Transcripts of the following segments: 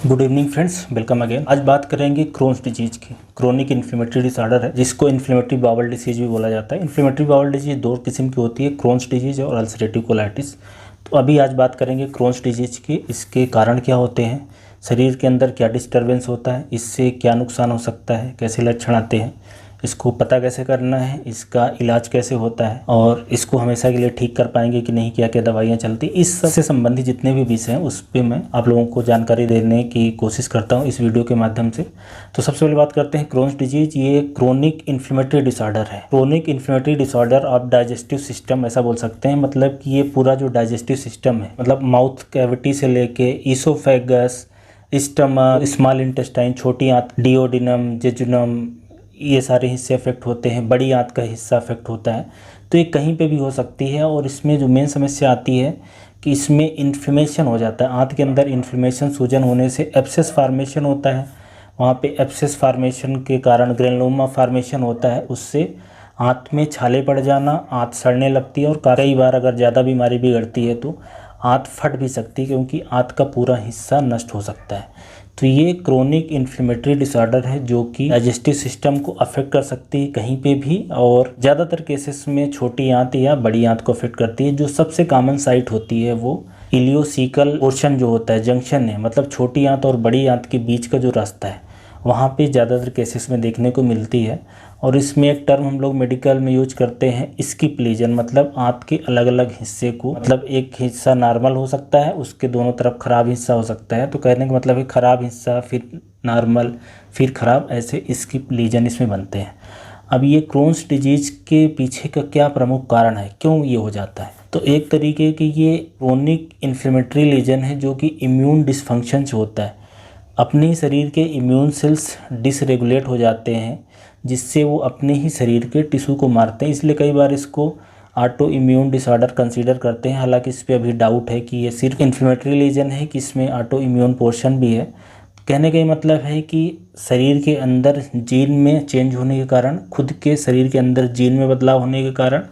Good evening friends, welcome again. आज बात करेंगे क्रोन्स डिजीज की। क्रोनिक इन्फ्लेमेटरी डिसऑर्डर है जिसको इन्फ्लेमेटरी बाउल डिसीज भी बोला जाता है। इन्फ्लेमेटरी बाउल डिजीज दो किस्म की होती है, क्रोन्स डिजीज और अल्सरेटिव कोलाइटिस। तो अभी आज बात करेंगे क्रोन्स डिजीज की। इसके कारण क्या होते हैं, शरीर के अंदर क्या डिस्टर्बेंस होता है, इससे क्या नुकसान हो सकता है, कैसे लक्षण आते हैं, इसको पता कैसे करना है, इसका इलाज कैसे होता है और इसको हमेशा के लिए ठीक कर पाएंगे कि नहीं, क्या क्या दवाइयाँ चलती, इस सब से संबंधित जितने भी विषय हैं उस पर मैं आप लोगों को जानकारी देने की कोशिश करता हूं इस वीडियो के माध्यम से। तो सबसे पहले बात करते हैं क्रोन्स डिजीज। ये क्रोनिक इन्फ्लेमेटरी डिसऑर्डर है। Chronic inflammatory disorder of digestive system ऐसा बोल सकते हैं। मतलब कि ये पूरा जो डाइजेस्टिव सिस्टम है, मतलब माउथ कैविटी से लेके ईसोफेगस, स्टमक, स्मॉल इंटेस्टाइन, छोटी आंत, डिओडिनम, जेजुनम, ये सारे हिस्से अफेक्ट होते हैं। बड़ी आंत का हिस्सा अफेक्ट होता है। तो ये कहीं पे भी हो सकती है और इसमें जो मेन समस्या आती है कि इसमें इन्फ्लेमेशन हो जाता है। आंत के अंदर इन्फ्लेमेशन, सूजन होने से एब्सेस फार्मेशन होता है। वहाँ पे एब्सेस फार्मेशन के कारण ग्रेनुलोमा फार्मेशन होता है। उससे आंत में छाले पड़ जाना, आंत सड़ने लगती है और कई बार अगर ज़्यादा बीमारी बिगड़ती है तो आंत फट भी सकती है, क्योंकि आंत का पूरा हिस्सा नष्ट हो सकता है। तो ये क्रोनिक इन्फ्लेमेटरी डिसऑर्डर है जो कि डाइजेस्टिव सिस्टम को अफेक्ट कर सकती है कहीं पे भी, और ज़्यादातर केसेस में छोटी आंत या बड़ी आंत को अफेक्ट करती है। जो सबसे कॉमन साइट होती है वो इलियोसिकल पोर्शन जो होता है, जंक्शन है, मतलब छोटी आंत और बड़ी आंत के बीच का जो रास्ता है, वहाँ पे ज़्यादातर केसेस में देखने को मिलती है। और इसमें एक टर्म हम लोग मेडिकल में यूज करते हैं, स्किप लीजन। मतलब आंत के अलग अलग हिस्से को, मतलब एक हिस्सा नॉर्मल हो सकता है, उसके दोनों तरफ खराब हिस्सा हो सकता है। तो कहने का मतलब है खराब हिस्सा, फिर नॉर्मल, फिर खराब, ऐसे स्किप लीजन इसमें बनते हैं। अब ये क्रोन्स डिजीज के पीछे का क्या प्रमुख कारण है, क्यों ये हो जाता है? तो एक तरीके की ये क्रोनिक इन्फ्लेमेटरी लीजन है जो कि इम्यून डिसफंक्शन से होता है। अपने शरीर के इम्यून सेल्स डिसरेगुलेट हो जाते हैं, जिससे वो अपने ही शरीर के टिश्यू को मारते हैं। इसलिए कई बार इसको ऑटो इम्यून डिसऑर्डर कंसीडर करते हैं। हालांकि इस पर अभी डाउट है कि ये सिर्फ इन्फ्लेमेटरी लीजन है कि इसमें ऑटो इम्यून पोर्शन भी है। कहने का ये मतलब है कि शरीर के अंदर जीन में चेंज होने के कारण, खुद के शरीर के अंदर जीन में बदलाव होने के कारण,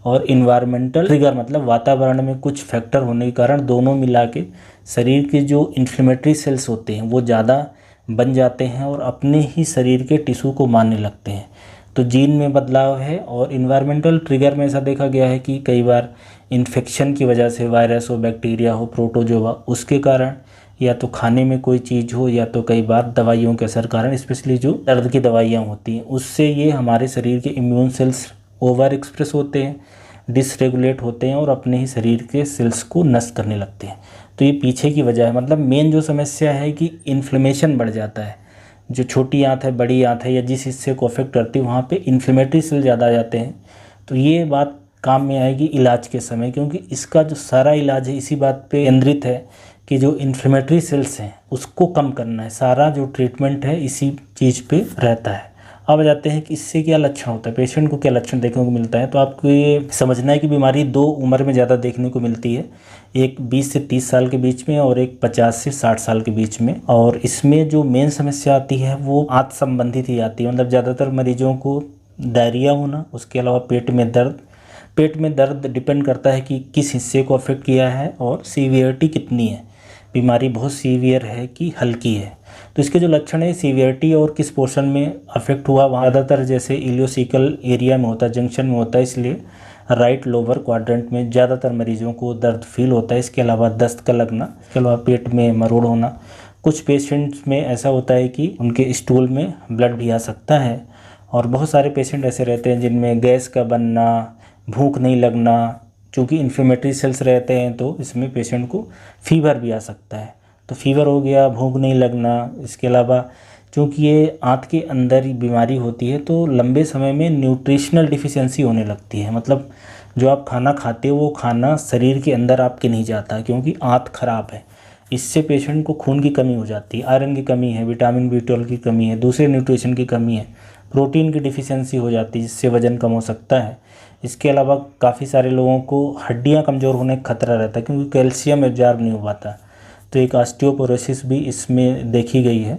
और इन्वायरमेंटल ट्रिगर मतलब वातावरण में कुछ फैक्टर होने के कारण, दोनों मिला के शरीर के जो इन्फ्लेमेटरी सेल्स होते हैं वो ज़्यादा बन जाते हैं और अपने ही शरीर के टिश्यू को मारने लगते हैं। तो जीन में बदलाव है। और इन्वायरमेंटल ट्रिगर में ऐसा देखा गया है कि कई बार इन्फेक्शन की वजह से, वायरस हो, बैक्टीरिया हो, प्रोटोजोआ, उसके कारण, या तो खाने में कोई चीज़ हो, या तो कई बार दवाइयों के असर कारण, स्पेशली जो दर्द की दवाइयाँ होती हैं, उससे ये हमारे शरीर के इम्यून सेल्स ओवर एक्सप्रेस होते हैं, डिसरेगुलेट होते हैं और अपने ही शरीर के सेल्स को नष्ट करने लगते हैं। तो ये पीछे की वजह है। मतलब मेन जो समस्या है कि इन्फ्लेमेशन बढ़ जाता है। जो छोटी आंत है, बड़ी आंत है, या जिस हिस्से को अफेक्ट करती है वहाँ पे इन्फ्लेमेटरी सेल ज़्यादा आ जाते हैं। तो ये बात काम में आएगी इलाज के समय, क्योंकि इसका जो सारा इलाज है इसी बात पे केंद्रित है कि जो इन्फ्लेमेटरी सेल्स हैं उसको कम करना है। सारा जो ट्रीटमेंट है इसी चीज़ पे रहता है। अब जाते हैं कि इससे क्या लक्षण होता है, पेशेंट को क्या लक्षण देखने को मिलता है। तो आपको ये समझना है कि बीमारी दो उम्र में ज़्यादा देखने को मिलती है, एक 20 से 30 साल के बीच में और एक 50 से 60 साल के बीच में। और इसमें जो मेन समस्या आती है वो आंत संबंधित ही आती है। मतलब ज़्यादातर मरीजों को डायरिया होना, उसके अलावा पेट में दर्द। पेट में दर्द डिपेंड करता है कि किस हिस्से को अफेक्ट किया है और सीवियरिटी कितनी है, बीमारी बहुत सीवियर है कि हल्की है। तो इसके जो लक्षण है, सीवियरिटी और किस पोर्शन में अफेक्ट हुआ, वहाँ ज़्यादातर जैसे इलियोसिकल एरिया में होता है, जंक्शन में होता है, इसलिए राइट लोअर क्वाड्रेंट में ज़्यादातर मरीजों को दर्द फील होता है। इसके अलावा दस्त का लगना, इसके अलावा पेट में मरोड़ होना। कुछ पेशेंट्स में ऐसा होता है कि उनके स्टूल में ब्लड भी आ सकता है। और बहुत सारे पेशेंट ऐसे रहते हैं जिनमें गैस का बनना, भूख नहीं लगना। चूँकि इन्फ्लेमेटरी सेल्स रहते हैं तो इसमें पेशेंट को फीवर भी आ सकता है। तो फीवर हो गया, भूख नहीं लगना। इसके अलावा चूँकि ये आंत के अंदर ही बीमारी होती है तो लंबे समय में न्यूट्रिशनल डिफिशियंसी होने लगती है। मतलब जो आप खाना खाते हो वो खाना शरीर के अंदर आपके नहीं जाता, क्योंकि आंत खराब है। इससे पेशेंट को खून की कमी हो जाती है, आयरन की कमी है, विटामिन B12 की कमी है, दूसरे न्यूट्रिशन की कमी है, प्रोटीन की डिफिशियंसी हो जाती है, जिससे वज़न कम हो सकता है। इसके अलावा काफ़ी सारे लोगों को हड्डियां कमज़ोर होने का खतरा रहता है, क्योंकि कैल्शियम एब्जॉर्ब नहीं हो पाता। तो एक ऑस्टियोपोरोसिस भी इसमें देखी गई है।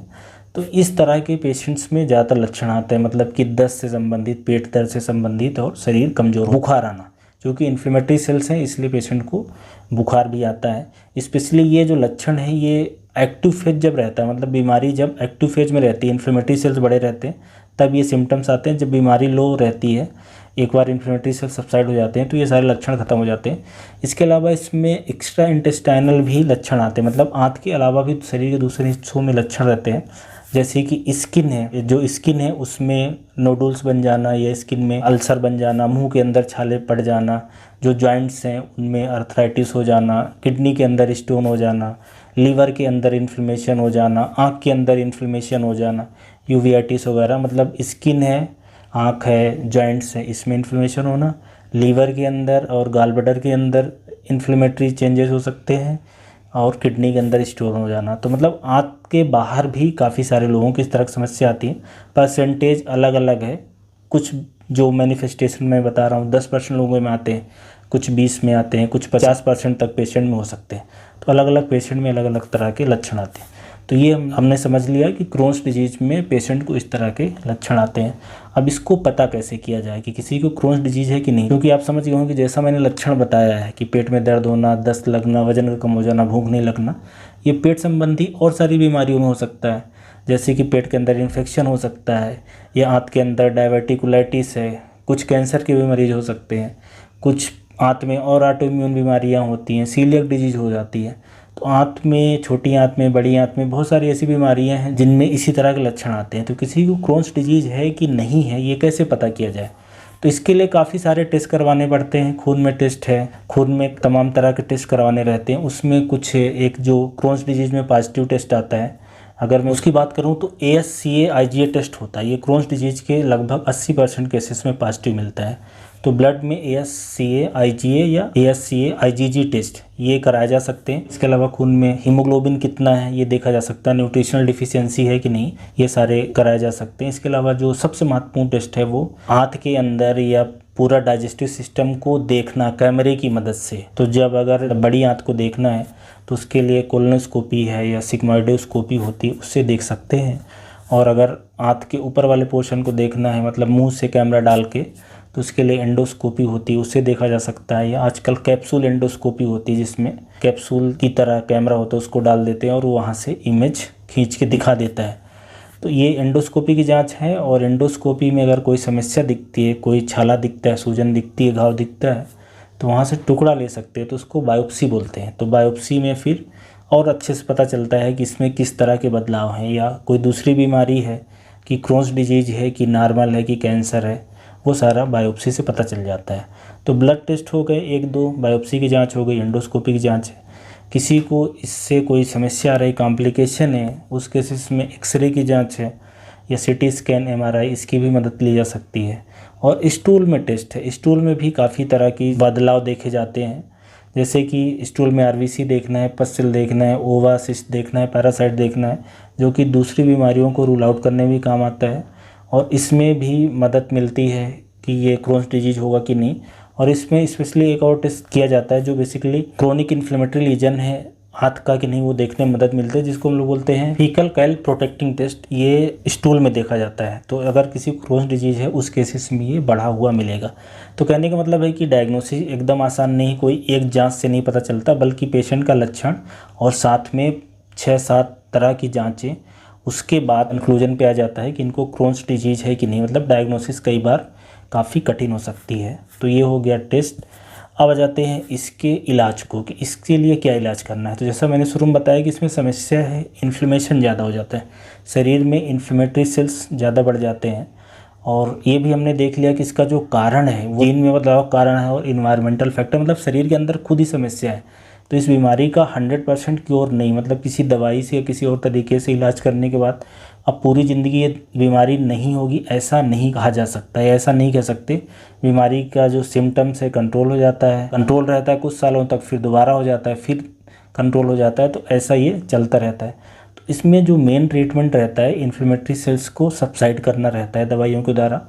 तो इस तरह के पेशेंट्स में ज़्यादातर लक्षण आते हैं, मतलब कि दस्त से संबंधित, पेट दर्द से संबंधित और शरीर कमज़ोर, बुखार आना। क्योंकि इन्फ्लेमेटरी सेल्स हैं इसलिए पेशेंट को बुखार भी आता है। स्पेशली ये जो लक्षण है ये एक्टिव फेज जब रहता है, मतलब बीमारी जब एक्टिव फेज में रहती है, इन्फ्लेमेटरी सेल्स बड़े रहते हैं, तब ये सिम्टम्स आते हैं। जब बीमारी लो रहती है, एक बार इन्फ्लेमेटरी सेल्स सबसाइड हो जाते हैं, तो ये सारे लक्षण खत्म हो जाते हैं। इसके अलावा इसमें एक्स्ट्रा इंटेस्टाइनल भी लक्षण आते हैं, मतलब आंत के अलावा भी शरीर के दूसरे हिस्सों में लक्षण रहते हैं। जैसे कि स्किन है, जो स्किन है उसमें नोडुल्स बन जाना, या स्किन में अल्सर बन जाना, मुंह के अंदर छाले पड़ जाना, जो जॉइंट्स हैं उनमें अर्थराइटिस हो जाना, किडनी के अंदर स्टोन हो जाना, लीवर के अंदर इन्फ्लेमेशन हो जाना, आँख के अंदर इन्फ्लेमेशन हो जाना, यूवेटिस वगैरह। मतलब स्किन है, आँख है, जॉइंट्स है, इसमें इन्फ्लेमेशन होना, लीवर के अंदर और गॉल ब्लैडर के अंदर इन्फ्लेमेटरी चेंजेस हो सकते हैं, और किडनी के अंदर स्टोन हो जाना। तो मतलब आँत के बाहर भी काफ़ी सारे लोगों को इस तरह की समस्या आती है। परसेंटेज अलग अलग है, कुछ जो मैनिफेस्टेशन मैं बता रहा हूँ 10% लोगों में आते हैं, कुछ 20 में आते हैं, कुछ 50% तक पेशेंट में हो सकते हैं। तो अलग अलग पेशेंट में अलग अलग तरह के लक्षण आते हैं। तो ये हमने समझ लिया कि क्रोन्स डिजीज में पेशेंट को इस तरह के लक्षण आते हैं। अब इसको पता कैसे किया जाए कि किसी को क्रोन्स डिजीज है कि नहीं, क्योंकि आप समझ गए होंगे कि जैसा मैंने लक्षण बताया है कि पेट में दर्द होना, दस्त लगना, वजन का कम हो जाना, भूख नहीं लगना, ये पेट संबंधी और सारी बीमारियों में हो सकता है। जैसे कि पेट के अंदर इन्फेक्शन हो सकता है, या आंत के अंदर डायवर्टिकुलाइटिस है, कुछ कैंसर के भी मरीज हो सकते हैं, कुछ आंत में और ऑटोइम्यून बीमारियां होती हैं, सीलियक डिजीज हो जाती है। तो आंत में, छोटी आंत में, बड़ी आंत में बहुत सारी ऐसी बीमारियां हैं जिनमें इसी तरह के लक्षण आते हैं। तो किसी को क्रोन्स डिजीज है कि नहीं है, ये कैसे पता किया जाए? तो इसके लिए काफ़ी सारे टेस्ट करवाने पड़ते हैं। खून में टेस्ट है, खून में तमाम तरह के टेस्ट करवाने रहते हैं। उसमें कुछ एक जो क्रोन्स डिजीज में पॉजिटिव टेस्ट आता है, अगर मैं उसकी बात करूं तो ASCA IgA टेस्ट होता है। ये क्रोन्स डिजीज के लगभग 80% केसेस में पॉजिटिव मिलता है। तो ब्लड में ASCA IgA या ASCA IgG टेस्ट ये कराए जा सकते हैं। इसके अलावा खून में हीमोग्लोबिन कितना है ये देखा जा सकता है, न्यूट्रिशनल डिफिशियंसी है कि नहीं, ये सारे कराए जा सकते हैं। इसके अलावा जो सबसे महत्वपूर्ण टेस्ट है वो आंत के अंदर या पूरा डाइजेस्टिव सिस्टम को देखना कैमरे की मदद से। तो जब अगर बड़ी आंत को देखना है तो उसके लिए कोलोनोस्कोपी है या सिग्मोइडोस्कोपी होती है, उससे देख सकते हैं। और अगर आंत के ऊपर वाले पोर्शन को देखना है, मतलब मुंह से कैमरा डाल के, तो उसके लिए एंडोस्कोपी होती है, उससे देखा जा सकता है। या आजकल कैप्सूल एंडोस्कोपी होती है, जिसमें कैप्सूल की तरह कैमरा होता है, उसको डाल देते हैं और वहाँ से इमेज खींच के दिखा देता है। तो ये एंडोस्कोपी की जांच है। और एंडोस्कोपी में अगर कोई समस्या दिखती है, कोई छाला दिखता है, सूजन दिखती है, घाव दिखता है, तो वहाँ से टुकड़ा ले सकते हैं, तो उसको बायोप्सी बोलते हैं। तो बायोप्सी में फिर और अच्छे से पता चलता है कि इसमें किस तरह के बदलाव हैं, या कोई दूसरी बीमारी है कि क्रोन्स डिजीज है कि नॉर्मल है कि कैंसर है, वो सारा बायोप्सी से पता चल जाता है। तो ब्लड टेस्ट हो गए 1-2, बायोप्सी की जांच हो गई, एंडोस्कोपी की जांच है। किसी को इससे कोई समस्या आ रही, कॉम्प्लिकेशन है, उस केसेस में एक्सरे की जांच है, या CT स्कैन, MRI, इसकी भी मदद ली जा सकती है। और स्टूल में टेस्ट है। स्टूल में भी काफ़ी तरह की बदलाव देखे जाते हैं, जैसे कि स्टूल में RBC देखना है, पस्सिल देखना है, ओवा सिस्ट देखना है, पैरासाइट देखना है, जो कि दूसरी बीमारियों को रूल आउट करने में भी काम आता है। और इसमें भी मदद मिलती है कि ये क्रोन्स डिजीज होगा कि नहीं। और इसमें स्पेशली एक और टेस्ट किया जाता है जो बेसिकली क्रोनिक इन्फ्लेमेटरी लीजन है हाथ का कि नहीं, वो देखने में मदद मिलती है, जिसको हम लोग बोलते हैं फीकल कैल प्रोटेक्टिंग टेस्ट। ये स्टूल में देखा जाता है। तो अगर किसी को क्रोन्स डिजीज है उस केसेस में ये बढ़ा हुआ मिलेगा। तो कहने का मतलब है कि डायग्नोसिस एकदम आसान नहीं, कोई एक जांच से नहीं पता चलता, बल्कि पेशेंट का लक्षण और साथ में 6-7 तरह की जांचें, उसके बाद कंक्लूजन पे आ जाता है कि इनको क्रोन्स डिजीज है कि नहीं। मतलब डायग्नोसिस कई बार काफ़ी कठिन हो सकती है। तो ये हो गया टेस्ट। अब आ जाते हैं इसके इलाज को कि इसके लिए क्या इलाज करना है। तो जैसा मैंने शुरू में बताया कि इसमें समस्या है, इन्फ्लेमेशन ज़्यादा हो जाता है, शरीर में इन्फ्लेमेटरी सेल्स ज़्यादा बढ़ जाते हैं। और ये भी हमने देख लिया कि इसका जो कारण है वो जीन में बदलाव कारण है, और इन्वायरमेंटल फैक्टर, मतलब शरीर के अंदर खुद ही समस्या है। तो इस बीमारी का 100% क्योर नहीं, मतलब किसी दवाई से या किसी और तरीके से इलाज करने के बाद अब पूरी ज़िंदगी ये बीमारी नहीं होगी, ऐसा नहीं कहा जा सकता है, ऐसा नहीं कह सकते। बीमारी का जो सिम्टम्स है कंट्रोल हो जाता है, कंट्रोल रहता है कुछ सालों तक, फिर दोबारा हो जाता है, फिर कंट्रोल हो जाता है। तो ऐसा ये चलता रहता है। तो इसमें जो मेन ट्रीटमेंट रहता है, इन्फ्लेमेटरी सेल्स को सबसाइड करना रहता है दवाइयों के द्वारा।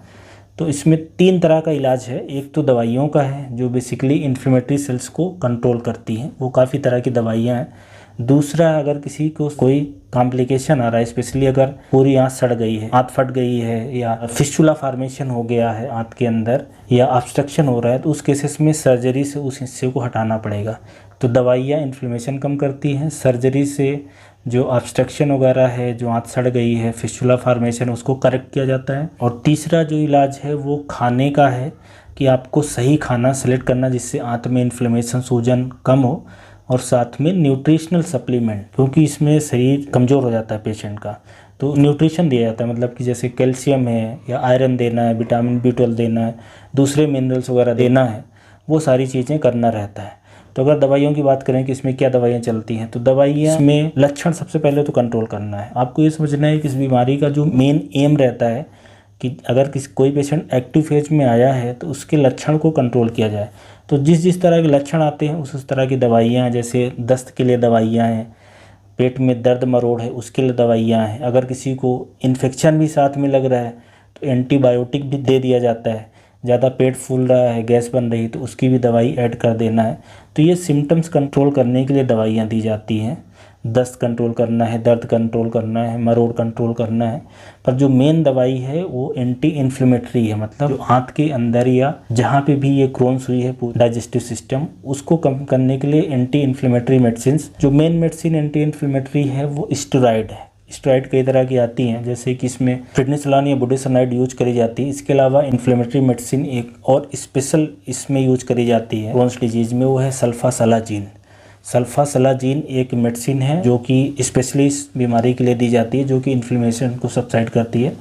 तो इसमें 3 तरह का इलाज है। एक तो दवाइयों का है जो बेसिकली इन्फ्लेमेटरी सेल्स को कंट्रोल करती हैं, वो काफ़ी तरह की दवाइयाँ हैं। दूसरा, अगर किसी को कोई कॉम्प्लिकेशन आ रहा है, स्पेशली अगर पूरी आंत सड़ गई है, आंत फट गई है, या फिस्टुला फॉर्मेशन हो गया है आंत के अंदर, या ऑब्स्ट्रक्शन हो रहा है, तो उस केसेस में सर्जरी से उस हिस्से को हटाना पड़ेगा। तो दवाइयाँ इन्फ्लेमेशन कम करती हैं, सर्जरी से जो ऑब्स्ट्रक्शन वगैरह है, जो आंत सड़ गई है, फिस्टुला फॉर्मेशन, उसको करेक्ट किया जाता है। और तीसरा जो इलाज है वो खाने का है कि आपको सही खाना सेलेक्ट करना जिससे आंत में इन्फ्लेमेशन, सूजन कम हो। और साथ में न्यूट्रिशनल सप्लीमेंट, क्योंकि इसमें शरीर कमज़ोर हो जाता है पेशेंट का, तो न्यूट्रिशन दिया जाता है, मतलब कि जैसे कैल्शियम है या आयरन देना है, विटामिन B12 देना है, दूसरे मिनरल्स वगैरह देना है, वो सारी चीज़ें करना रहता है। तो अगर दवाइयों की बात करें कि इसमें क्या दवाइयाँ चलती हैं, तो दवाइयाँ में लक्षण सबसे पहले तो कंट्रोल करना है। आपको ये समझना है कि इस बीमारी का जो मेन एम रहता है कि अगर कोई पेशेंट एक्टिव फेज में आया है तो उसके लक्षण को कंट्रोल किया जाए। तो जिस तरह के लक्षण आते हैं उस तरह की दवाइयाँ, जैसे दस्त के लिए दवाइयाँ हैं, पेट में दर्द मरोड़ है उसके लिए दवाइयाँ हैं, अगर किसी को इन्फेक्शन भी साथ में लग रहा है तो एंटीबायोटिक भी दे दिया जाता है, ज़्यादा पेट फूल रहा है, गैस बन रही है तो उसकी भी दवाई ऐड कर देना है। तो ये सिम्टम्स कंट्रोल करने के लिए दवाइयाँ दी जाती हैं। दस्त कंट्रोल करना है, दर्द कंट्रोल करना है, मरोड़ कंट्रोल करना है। पर जो मेन दवाई है वो एंटी इन्फ्लेमेटरी है, मतलब जो आंत के अंदर या जहाँ पे भी ये क्रोन्स हुई है डाइजेस्टिव सिस्टम, उसको कम करने के लिए एंटी इन्फ्लेमेटरी मेडिसिन। जो मेन मेडिसिन एंटी इन्फ्लेमेटरी है वो स्टेरॉइड है। स्टेरॉइड कई तरह की आती हैं, जैसे कि इसमें प्रेडनिसोलोन या बुडेसोनाइड यूज करी जाती है। इसके अलावा इन्फ्लेमेटरी मेडिसिन एक और स्पेशल इसमें यूज करी जाती है क्रोन्स डिजीज में, वो है सल्फासलाजीन। सल्फासलाजीन एक मेडिसिन है जो कि स्पेशली इस बीमारी के लिए दी जाती है, जो कि इन्फ्लेमेशन को सबसाइड करती है।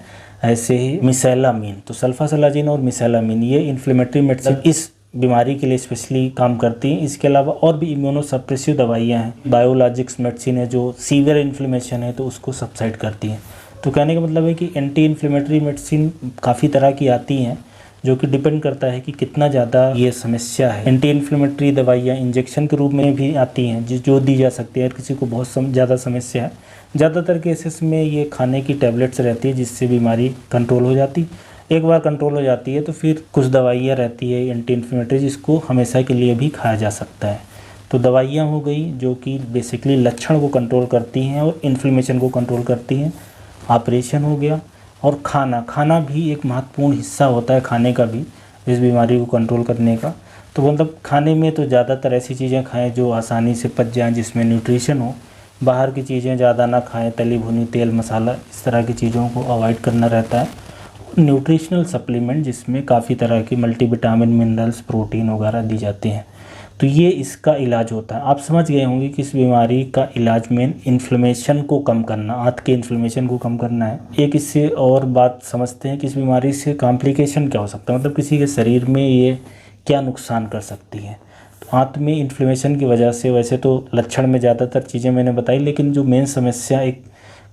ऐसे ही मिसाइलामीन, तो सल्फासलाजीन और मिसाइलामीन ये इन्फ्लेमेटरी मेडिसिन इस बीमारी के लिए स्पेशली काम करती हैं। इसके अलावा और भी इम्यूनोसप्रेसिव दवाइयाँ हैं, बायोलॉजिक्स मेडिसिन है जो सीवियर इन्फ्लेमेशन है तो उसको सबसाइड करती हैं। तो कहने का मतलब है कि एंटी इन्फ्लेमेटरी मेडिसिन काफ़ी तरह की आती हैं, जो कि डिपेंड करता है कि कितना ज़्यादा ये समस्या है। एंटी इन्फ्लेमेटरी दवाइयाँ इंजेक्शन के रूप में भी आती हैं जो दी जा सकती है। किसी को बहुत ज़्यादा समस्या है, ज़्यादातर केसेस में ये खाने की टैबलेट्स रहती है जिससे बीमारी कंट्रोल हो जाती। एक बार कंट्रोल हो जाती है तो फिर कुछ दवाइयाँ रहती है एंटी इन्फ्लेमेटरी जिसको हमेशा के लिए भी खाया जा सकता है। तो दवाइयाँ हो गई जो कि बेसिकली लक्षण को कंट्रोल करती हैं और इन्फ्लेमेशन को कंट्रोल करती हैं। ऑपरेशन हो गया, और खाना भी एक महत्वपूर्ण हिस्सा होता है खाने का भी, इस बीमारी को कंट्रोल करने का। तो मतलब खाने में तो ज़्यादातर ऐसी चीज़ें खाएं जो आसानी से पच जाएं, जिसमें न्यूट्रिशन हो। बाहर की चीज़ें ज़्यादा ना खाएं, तली भुनी, तेल मसाला, इस तरह की चीज़ों को अवॉइड करना रहता है। न्यूट्रिशनल सप्लीमेंट जिसमें काफ़ी तरह की मल्टीविटामिन, मिनरल्स, प्रोटीन वगैरह दी जाती हैं। तो ये इसका इलाज होता है। आप समझ गए होंगे कि इस बीमारी का इलाज मेन इन्फ्लेमेशन को कम करना, आंत के इन्फ्लेमेशन को कम करना है। एक इससे और बात समझते हैं कि इस बीमारी से कॉम्प्लिकेशन क्या हो सकता है, मतलब किसी के शरीर में ये क्या नुकसान कर सकती है। तो आंत में इन्फ्लेमेशन की वजह से वैसे तो लक्षण में ज़्यादातर चीज़ें मैंने बताई, लेकिन जो मेन समस्या एक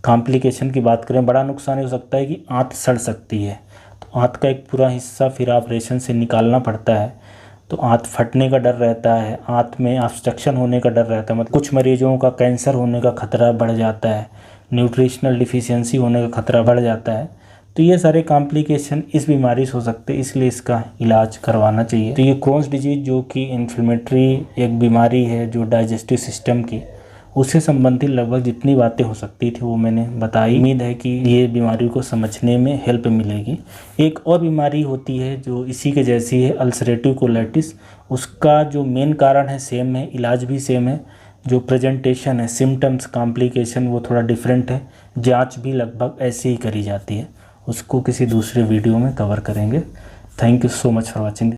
कॉम्प्लिकेशन की बात करें, बड़ा नुकसान हो सकता है कि आंत सड़ सकती है। तो आंत का एक पूरा हिस्सा फिर ऑपरेशन से निकालना पड़ता है, तो आंत फटने का डर रहता है, आंत में ऑब्स्ट्रक्शन होने का डर रहता है, मतलब कुछ मरीजों का कैंसर होने का खतरा बढ़ जाता है, न्यूट्रिशनल डिफिशियंसी होने का खतरा बढ़ जाता है। तो ये सारे कॉम्प्लिकेशन इस बीमारी से हो सकते हैं, इसलिए इसका इलाज करवाना चाहिए। तो ये क्रोन्स डिजीज जो कि इन्फ्लेमेटरी एक बीमारी है जो डाइजेस्टिव सिस्टम की, उससे संबंधित लगभग जितनी बातें हो सकती थी वो मैंने बताई। उम्मीद है कि ये बीमारी को समझने में हेल्प मिलेगी। एक और बीमारी होती है जो इसी के जैसी है, अल्सरेटिव कोलाइटिस। उसका जो मेन कारण है सेम है, इलाज भी सेम है, जो प्रेजेंटेशन है, सिम्टम्स, कॉम्प्लिकेशन वो थोड़ा डिफरेंट है। जांच भी लगभग ऐसे ही करी जाती है, उसको किसी दूसरे वीडियो में कवर करेंगे। Thank you so much for watching.